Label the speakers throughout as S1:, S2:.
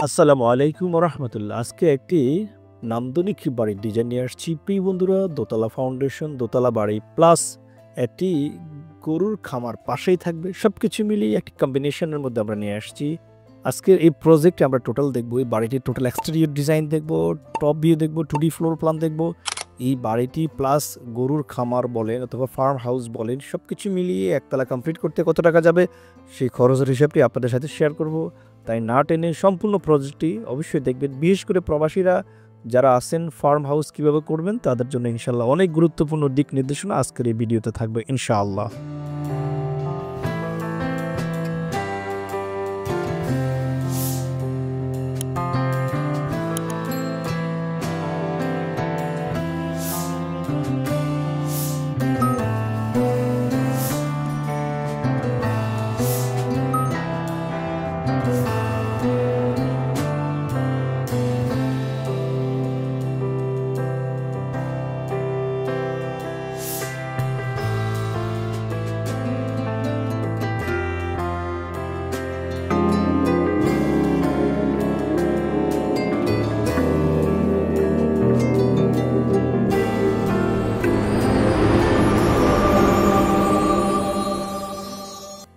S1: আসসালামু আলাইকুম রহমতুল্লাহ। আজকে একটি নান্দনিক বাড়ির ডিজাইন নিয়ে আসছি। প্রিয় বন্ধুরা, দোতলা ফাউন্ডেশন, দোতলা বাড়ি প্লাস একটি গরুর খামার পাশেই থাকবে। সব কিছু মিলিয়ে একটি কম্বিনেশনের মধ্যে আমরা নিয়ে আসছি। আজকের এই প্রজেক্টে আমরা টোটাল দেখবো, এই বাড়িটির টোটাল এক্সটেরিয়র ডিজাইন দেখবো, টপ ভিউ দেখবো, 2D ফ্লোর প্ল্যান দেখবো। এই বাড়িটি প্লাস গরুর খামার বলেন অথবা ফার্ম হাউস বলেন, সব কিছু মিলিয়ে একতলা কমপ্লিট করতে কত টাকা যাবে সেই খরচের হিসাবটি আপনাদের সাথে শেয়ার করব। তাই না টেনে সম্পূর্ণ প্রজেক্টটি অবশ্যই দেখবেন। বিশেষ করে প্রবাসীরা যারা আছেন, ফার্ম হাউস কীভাবে করবেন তাদের জন্য ইনশাল্লাহ অনেক গুরুত্বপূর্ণ দিক নির্দেশনা আজকের এই ভিডিওতে থাকবে ইনশাআল্লাহ।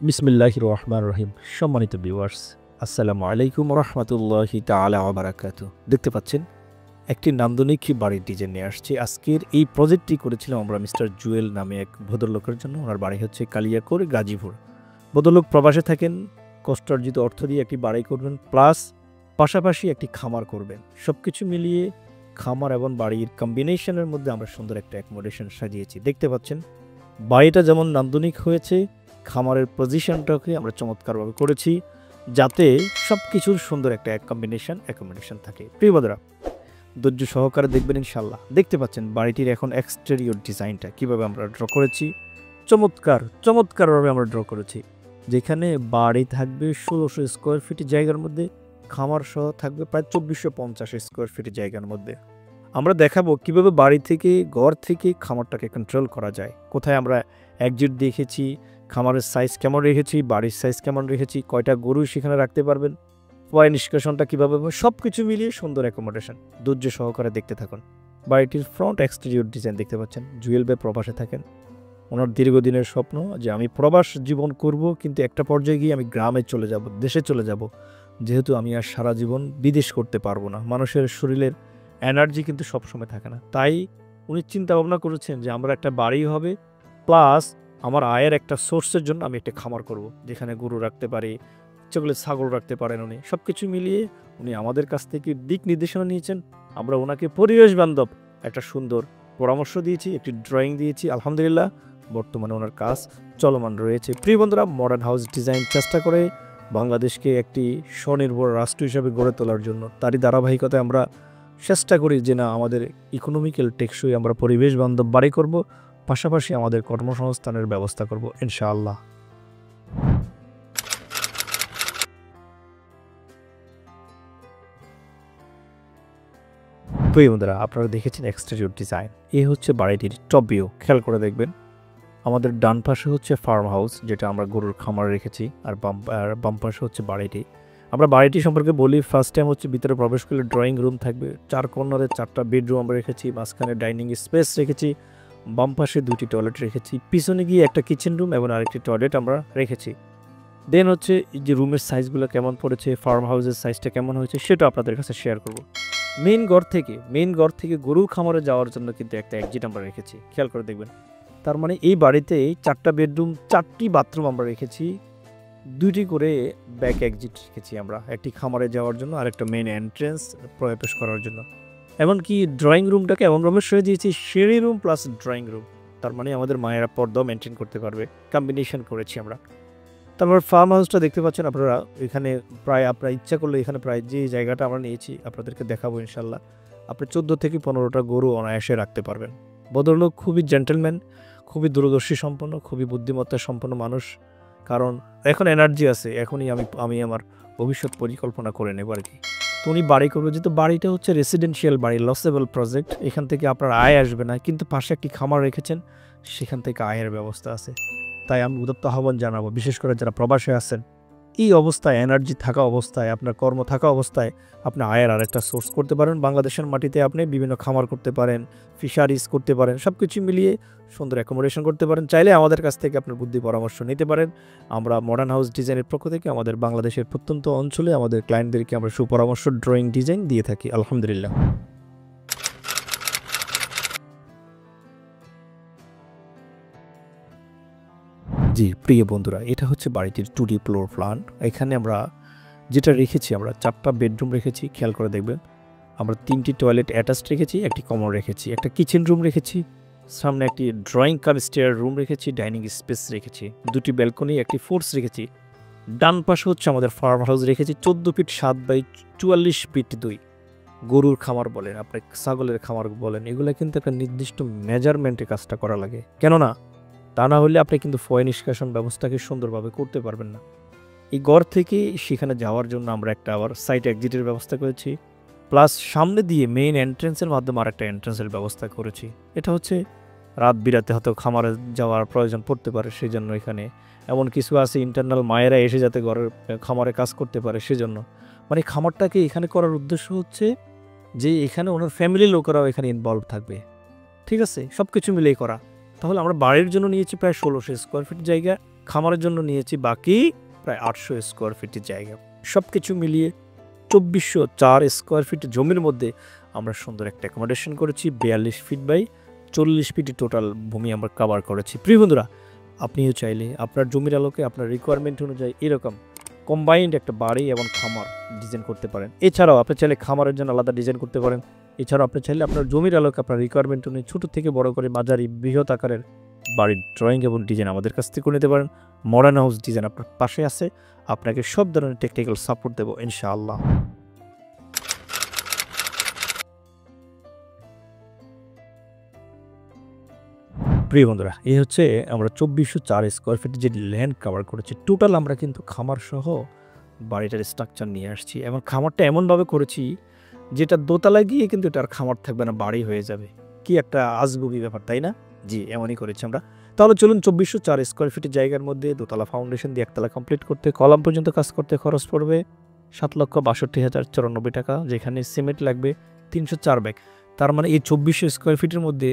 S1: বিসমিল্লাহির রহমানির রহিম। সম্মানিত ভিউয়ার্স, আসসালামু আলাইকুম রহমতুল্লাহি তাআলা ওয়া বারাকাতুহু। দেখতে পাচ্ছেন একটি নান্দনিক বাড়ির ডিজাইন নিয়ে আসছি। আজকের এই প্রজেক্টটি করেছিলাম আমরা মিস্টার জুয়েল নামে এক ভদ্রলোকের জন্য। ওনার বাড়ি হচ্ছে কালিয়াকৈর, গাজীপুর। ভদ্রলোক প্রবাসে থাকেন, কষ্টার্জিত অর্থ দিয়ে একটি বাড়ি করবেন প্লাস পাশাপাশি একটি খামার করবেন। সব কিছু মিলিয়ে খামার এবং বাড়ির কম্বিনেশনের মধ্যে আমরা সুন্দর একটা অ্যাকোমোডেশন সাজিয়েছি। দেখতে পাচ্ছেন বাড়িটা যেমন নান্দনিক হয়েছে, খামারের পজিশনটাকে আমরা চমৎকারভাবে করেছি যাতে সব কিছুর সুন্দর একটা অ্যাকোমোডেশন থাকে। প্রিয় বন্ধুরা, ধৈর্য সহকারে দেখবেন ইনশাল্লাহ। দেখতে পাচ্ছেন বাড়িটির এখন এক্সটেরিয়র ডিজাইনটা কীভাবে আমরা ড্র করেছি। চমৎকারভাবে আমরা ড্র করেছি। যেখানে বাড়ি থাকবে 1600 স্কোয়ার ফিট জায়গার মধ্যে, খামার সহ থাকবে প্রায় 2450 স্কোয়ার ফিট জায়গার মধ্যে। আমরা দেখাবো কিভাবে বাড়ি থেকে, ঘর থেকে খামারটাকে কন্ট্রোল করা যায়। কোথায় আমরা এক্সিট দেখেছি, খামারের সাইজ কেমন রেখেছি, বাড়ির সাইজ কেমন রেখেছি, কয়টা গরু সেখানে রাখতে পারবেন, পয় নিষ্কাশনটা কীভাবে, সব কিছু মিলিয়ে সুন্দর অ্যাকোমোডেশন। ধৈর্য সহকারে দেখতে থাকুন। বাড়িটির ফ্রন্ট এক্সটেরিয়র ডিজাইন দেখতে পাচ্ছেন। জুয়েল ভাই প্রবাসে থাকেন। ওনার দীর্ঘদিনের স্বপ্ন যে আমি প্রবাস জীবন করব, কিন্তু একটা পর্যায়ে গিয়ে আমি গ্রামে চলে যাব, দেশে চলে যাব। যেহেতু আমি আর সারা জীবন বিদেশ করতে পারবো না, মানুষের শরীরের এনার্জি কিন্তু সবসময় থাকে না। তাই উনি চিন্তা ভাবনা করেছেন যে আমরা একটা বাড়ি হবে প্লাস আমার আয়ের একটা সোর্সের জন্য আমি একটা খামার করব, যেখানে গরু রাখতে পারি, ইচ্ছাগুলো ছাগল রাখতে পারেন। উনি সব কিছু মিলিয়ে উনি আমাদের কাছ থেকে দিক নির্দেশনা নিয়েছেন। আমরা ওনাকে পরিবেশ বান্ধব একটা সুন্দর পরামর্শ দিয়েছি, একটি ড্রয়িং দিয়েছি। আলহামদুলিল্লাহ বর্তমানে ওনার কাজ চলমান রয়েছে। প্রিয় বন্ধুরা, মডার্ন হাউস ডিজাইন চেষ্টা করে বাংলাদেশকে একটি স্বনির্ভর রাষ্ট্র হিসাবে গড়ে তোলার জন্য, তারই ধারাবাহিকতায় আমরা চেষ্টা করি যে না, আমাদের ইকোনমিক্যাল টেকসই আমরা পরিবেশ বান্ধব বাড়ি করব, পাশাপাশি আমাদের কর্মসংস্থানের ব্যবস্থা করব ইনশাআল্লাহ। প্রিয় বন্ধুরা, আপনারা দেখেছেন এক্সটেরিয়র ডিজাইন। এই হচ্ছে বাড়িটির টপ ভিউ। খেয়াল করে দেখবেন আমাদের ডান পাশে হচ্ছে ফার্ম হাউস, যেটা আমরা গরুর খামার রেখেছি, আর বাম পাশে হচ্ছে বাড়িটি। আমরা বাড়িটি সম্পর্কে বলি। ফার্স্ট টাইম হচ্ছে ভিতরে প্রবেশ করলে ড্রয়িং রুম থাকবে, 4 কর্নারে 4টা বেডরুম আমরা রেখেছি, মাঝখানে ডাইনিং স্পেস রেখেছি, বাম পাশে 2টি টয়লেট রেখেছি, পিছনে গিয়ে একটা কিচেন রুম এবং আরেকটি টয়লেট আমরা রেখেছি। দেন হচ্ছে এই যে রুমের সাইজগুলো কেমন পড়েছে, ফার্ম হাউসের সাইজটা কেমন হয়েছে সেটা আপনাদের কাছে শেয়ার করব। মেইন ঘর থেকে গরুর খামারে যাওয়ার জন্য কিন্তু একটা এক্সিট আমরা রেখেছি। খেয়াল করে দেখবেন। তার মানে এই বাড়িতে 4টা বেডরুম, 4টি বাথরুম আমরা রেখেছি, 2টি করে ব্যাক এক্সিট রেখেছি আমরা, একটি খামারে যাওয়ার জন্য আর একটা মেইন এন্ট্রেন্স প্রবেশ করার জন্য। এমনকি ড্রয়িং রুমটাকে এমন রুমে শুয়ে দিয়েছি, সিঁড়ি রুম প্লাস ড্রয়িং রুম। তার মানে আমাদের মায়েরা পর্দাও মেনটেন করতে পারবে, কম্বিনেশন করেছি আমরা। তারপর ফার্ম হাউসটা দেখতে পাচ্ছেন আপনারা। এখানে প্রায় আপনারা ইচ্ছা করলে এখানে প্রায় যে জায়গাটা আমরা নিয়েছি আপনাদেরকে দেখাবো ইনশাল্লাহ, আপনি 14 থেকে 15টা গরু অনায়াসে রাখতে পারবেন। ভদ্রলোক খুবই জেন্টেলম্যান, খুবই দূরদর্শী সম্পন্ন, খুবই বুদ্ধিমত্তা সম্পন্ন মানুষ। কারণ এখন এনার্জি আছে, এখনই আমি আমার ভবিষ্যৎ পরিকল্পনা করে নেব আর কি। তো উনি বাড়ি করবে, যেহেতু বাড়িটা হচ্ছে রেসিডেন্সিয়াল বাড়ি, লসেবল প্রজেক্ট, এখান থেকে আপনার আয় আসবে না, কিন্তু পাশে একটি খামার রেখেছেন, সেখান থেকে আয়ের ব্যবস্থা আছে। তাই আমি উদাত্ত আহ্বান জানাবো, বিশেষ করে যারা প্রবাসে আছেন, এই অবস্থায় এনার্জি থাকা অবস্থায়, আপনার কর্ম থাকা অবস্থায় আপনি আয়ের আরেকটা সোর্স করতে পারেন। বাংলাদেশের মাটিতে আপনি বিভিন্ন খামার করতে পারেন, ফিশারিজ করতে পারেন, সব কিছু মিলিয়ে সুন্দর অ্যাকোমোডেশন করতে পারেন। চাইলে আমাদের কাছ থেকে আপনার বুদ্ধি পরামর্শ নিতে পারেন। আমরা মডার্ন হাউস ডিজাইনের পক্ষ থেকে আমাদের বাংলাদেশের প্রত্যন্ত অঞ্চলে আমাদের ক্লায়েন্টদেরকে আমরা সুপরামর্শ ড্রয়িং ডিজাইন দিয়ে থাকি আলহামদুলিল্লাহ। জি প্রিয় বন্ধুরা, এটা হচ্ছে বাড়িটির 2D ফ্লোর প্ল্যান। এখানে আমরা যেটা রেখেছি, আমরা 4টা বেডরুম রেখেছি, খেয়াল করে দেখবেন। আমরা 3টি টয়লেট অ্যাটাচড রেখেছি, একটি কমন রেখেছি, একটা কিচেন রুম রেখেছি, সামনে একটি ড্রয়িং কাম স্টেয়ার রুম রেখেছি, ডাইনিং স্পেস রেখেছি, 2টি ব্যালকনি, একটি ফোর্স রেখেছি। ডান পাশে হচ্ছে আমাদের ফার্ম হাউস রেখেছি 14 ফিট 7 বাই 44 ফিট 2। গরুর খামার বলেন, আপনি ছাগলের খামার বলেন, এগুলো কিন্তু একটা নির্দিষ্ট মেজারমেন্টে কাজটা করা লাগে। কেননা তা না হলে আপনি কিন্তু ফয় নিষ্কাশন ব্যবস্থাকে সুন্দরভাবে করতে পারবেন না। এই ঘর থেকে সেখানে যাওয়ার জন্য আমরা একটা আবার সাইড এক্সিটের ব্যবস্থা করেছি, প্লাস সামনে দিয়ে মেইন এন্ট্রেন্সের মাধ্যমে আরেকটা এন্ট্রেন্সের ব্যবস্থা করেছি। এটা হচ্ছে রাত বিরাতে হয়তো খামারে যাওয়ার প্রয়োজন পড়তে পারে, সেই জন্য এখানে এমন কিছু আছে ইন্টারনাল মায়েরা এসে যাতে ঘরের খামারে কাজ করতে পারে সেজন্য। মানে খামারটাকে এখানে করার উদ্দেশ্য হচ্ছে যে এখানে ওনার ফ্যামিলির লোকেরাও এখানে ইনভলভ থাকবে, ঠিক আছে, সব কিছু মিলেই করা। তাহলে আমরা বাড়ির জন্য নিয়েছি প্রায় 1600 স্কোয়ার ফিট জায়গা, খামারের জন্য নিয়েছি বাকি প্রায় 800 স্কোয়ার ফিটের জায়গা। সব কিছু মিলিয়ে 2404 স্কোয়ার ফিট জমির মধ্যে আমরা সুন্দর একটা অ্যাকোমোডেশন করেছি। 42 ফিট বাই 40 ফিট টোটাল ভূমি আমরা কভার করেছি। প্রিয় বন্ধুরা, আপনিও চাইলে আপনার জমির আলোকে আপনার রিকোয়ারমেন্ট অনুযায়ী এরকম কম্বাইন্ড একটা বাড়ি এবং খামার ডিজাইন করতে পারেন। এছাড়াও আপনি চাইলে খামারের জন্য আলাদা ডিজাইন করতে পারেন। এছাড়াও আপনি চাইলে আপনার জমির আলোকে আপনার রিকোয়ারমেন্ট অনুযায়ী ছোটো থেকে বড় করে মাঝারি বৃহৎ আকারের বাড়ির ড্রয়িং এবং ডিজাইন আমাদের কাছ থেকে করে নিতে পারেন। মডার্ন হাউস ডিজাইন আপনার পাশে আছে, আপনাকে সব ধরনের টেকনিক্যাল সাপোর্ট দেবো ইনশাআল্লাহ। প্রিয় বন্ধুরা, এই হচ্ছে আমরা 2404 স্কোয়ার ফিট যে ল্যান্ড কভার করেছি। টোটাল আমরা কিন্তু খামার সহ বাড়িটার স্ট্রাকচার নিয়ে আসছি এবং খামারটা এমনভাবে করেছি যেটা দোতলায় গিয়ে কিন্তু এটা আর খামার থাকবে না, বাড়ি হয়ে যাবে। কি একটা আজগুবি ব্যাপার, তাই না? জি, এমনই করেছি আমরা। তাহলে চলুন, 2404 স্কোয়ার ফিটের জায়গার মধ্যে দোতলা ফাউন্ডেশন দিয়ে একতলা কমপ্লিট করতে, কলাম পর্যন্ত কাজ করতে খরচ পড়বে 7,62,094 টাকা, যেখানে সিমেন্ট লাগবে 304 ব্যাগ। তার মানে এই 2400 স্কোয়ার ফিটের মধ্যে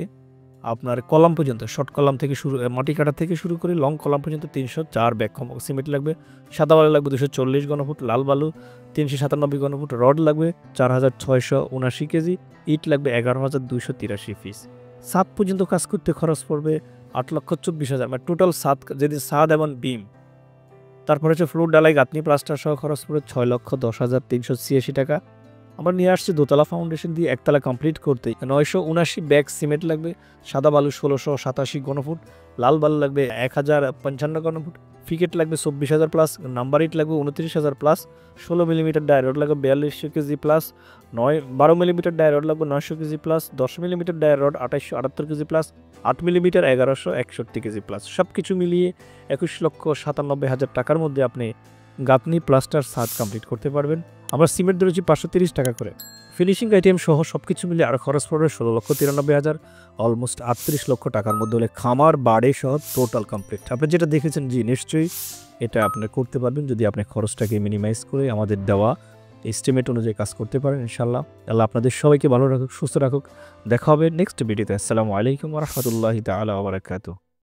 S1: আপনার কলাম পর্যন্ত, শর্ট কলাম থেকে শুরু, মাটি কাটা থেকে শুরু করে লং কলাম পর্যন্ত 304 ব্যাগ সিমেন্ট লাগবে। সাদা বালু লাগবে 240 ঘনফুট, লাল বালু 397 ঘনফুট, রড লাগবে 4679 কেজি, ইট লাগবে 11,283 পিস। ছাদ পর্যন্ত কাজ করতে খরচ পড়বে 8,24,000, মানে টোটাল ছাদ, যদি ছাদ এবং বিম, তারপরে হচ্ছে ফ্লোর ডালাই গাঁথনি প্লাস্টার সহ খরচ পড়বে 6,10,386 টাকা। আমরা নিয়ে আসছি দোতলা ফাউন্ডেশন দিয়ে একতলা কমপ্লিট করতে 979 ব্যাগ সিমেন্ট লাগবে, সাদা বালু 1687 ঘনফুট, লাল বালু লাগবে 1055 ঘনফুট, ফিকেট লাগবে 24,000 প্লাস, নাম্বার ইট লাগবে 29,000 প্লাস, 16 মিলিমিটার ডাই রড লাগবে 4200 KG plus, 12 millimetre dia rod লাগবে 900 KG plus, 10 millimetre dia rod 2878 KG plus, 8 millimetre 1161 KG plus. সব কিছু মিলিয়ে 21,97,000 টাকার মধ্যে আপনি গাঁথনি প্লাস্টার ছাদ কমপ্লিট করতে পারবেন। আমরা সিমেন্ট ধরেছি 530 টাকা করে। ফিনিশিং আইটেম সহ সব কিছু মিলে আরও খরচ পড়বে 16,93,000, অলমোস্ট 38 লক্ষ টাকার মধ্যে হলে খামার বাড়ি সহ টোটাল কমপ্লিট। আপনি যেটা দেখেছেন, জি নিশ্চয়ই এটা আপনি করতে পারবেন যদি আপনি খরচটাকে মিনিমাইজ করে আমাদের দেওয়া এস্টিমেট অনুযায়ী কাজ করতে পারেন ইনশাল্লাহ। আল্লাহ আপনাদের সবাইকে ভালো রাখুক, সুস্থ রাখুক। দেখা হবে নেক্সট ভিডিওতে। আসসালামু আলাইকুম ওয়া রাহমাতুল্লাহি তাআলা ওয়া বারাকাতুহু।